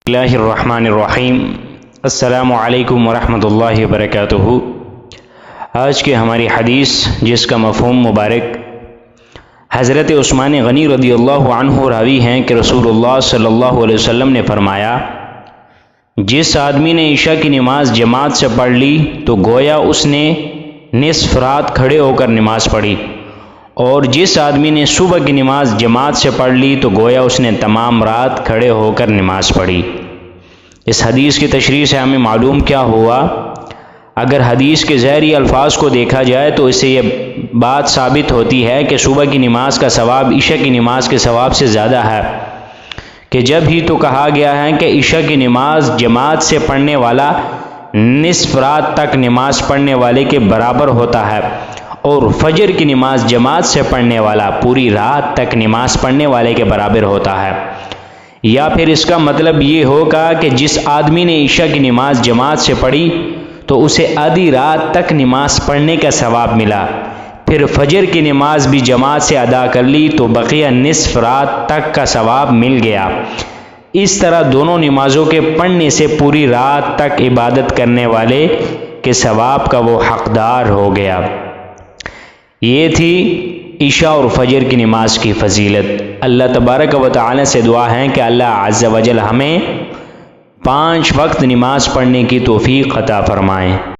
اللہ الرحمن الرحیم۔ السلام علیکم ورحمۃ اللہ وبرکاتہ۔ آج کی ہماری حدیث جس کا مفہوم مبارک حضرت عثمان غنی رضی اللہ عنہ راوی ہیں کہ رسول اللہ صلی اللہ علیہ وسلم نے فرمایا، جس آدمی نے عشاء کی نماز جماعت سے پڑھ لی تو گویا اس نے نصف رات کھڑے ہو کر نماز پڑھی، اور جس آدمی نے صبح کی نماز جماعت سے پڑھ لی تو گویا اس نے تمام رات کھڑے ہو کر نماز پڑھی۔ اس حدیث کی تشریح سے ہمیں معلوم کیا ہوا؟ اگر حدیث کے ظاہری الفاظ کو دیکھا جائے تو اس سے یہ بات ثابت ہوتی ہے کہ صبح کی نماز کا ثواب عشاء کی نماز کے ثواب سے زیادہ ہے، کہ جب ہی تو کہا گیا ہے کہ عشاء کی نماز جماعت سے پڑھنے والا نصف رات تک نماز پڑھنے والے کے برابر ہوتا ہے، اور فجر کی نماز جماعت سے پڑھنے والا پوری رات تک نماز پڑھنے والے کے برابر ہوتا ہے۔ یا پھر اس کا مطلب یہ ہوگا کہ جس آدمی نے عشاء کی نماز جماعت سے پڑھی تو اسے آدھی رات تک نماز پڑھنے کا ثواب ملا، پھر فجر کی نماز بھی جماعت سے ادا کر لی تو بقیہ نصف رات تک کا ثواب مل گیا۔ اس طرح دونوں نمازوں کے پڑھنے سے پوری رات تک عبادت کرنے والے کے ثواب کا وہ حقدار ہو گیا۔ یہ تھی عشاء اور فجر کی نماز کی فضیلت۔ اللہ تبارک و تعالی سے دعا ہے کہ اللہ عز و جل ہمیں 5 وقت نماز پڑھنے کی توفیق عطا فرمائیں۔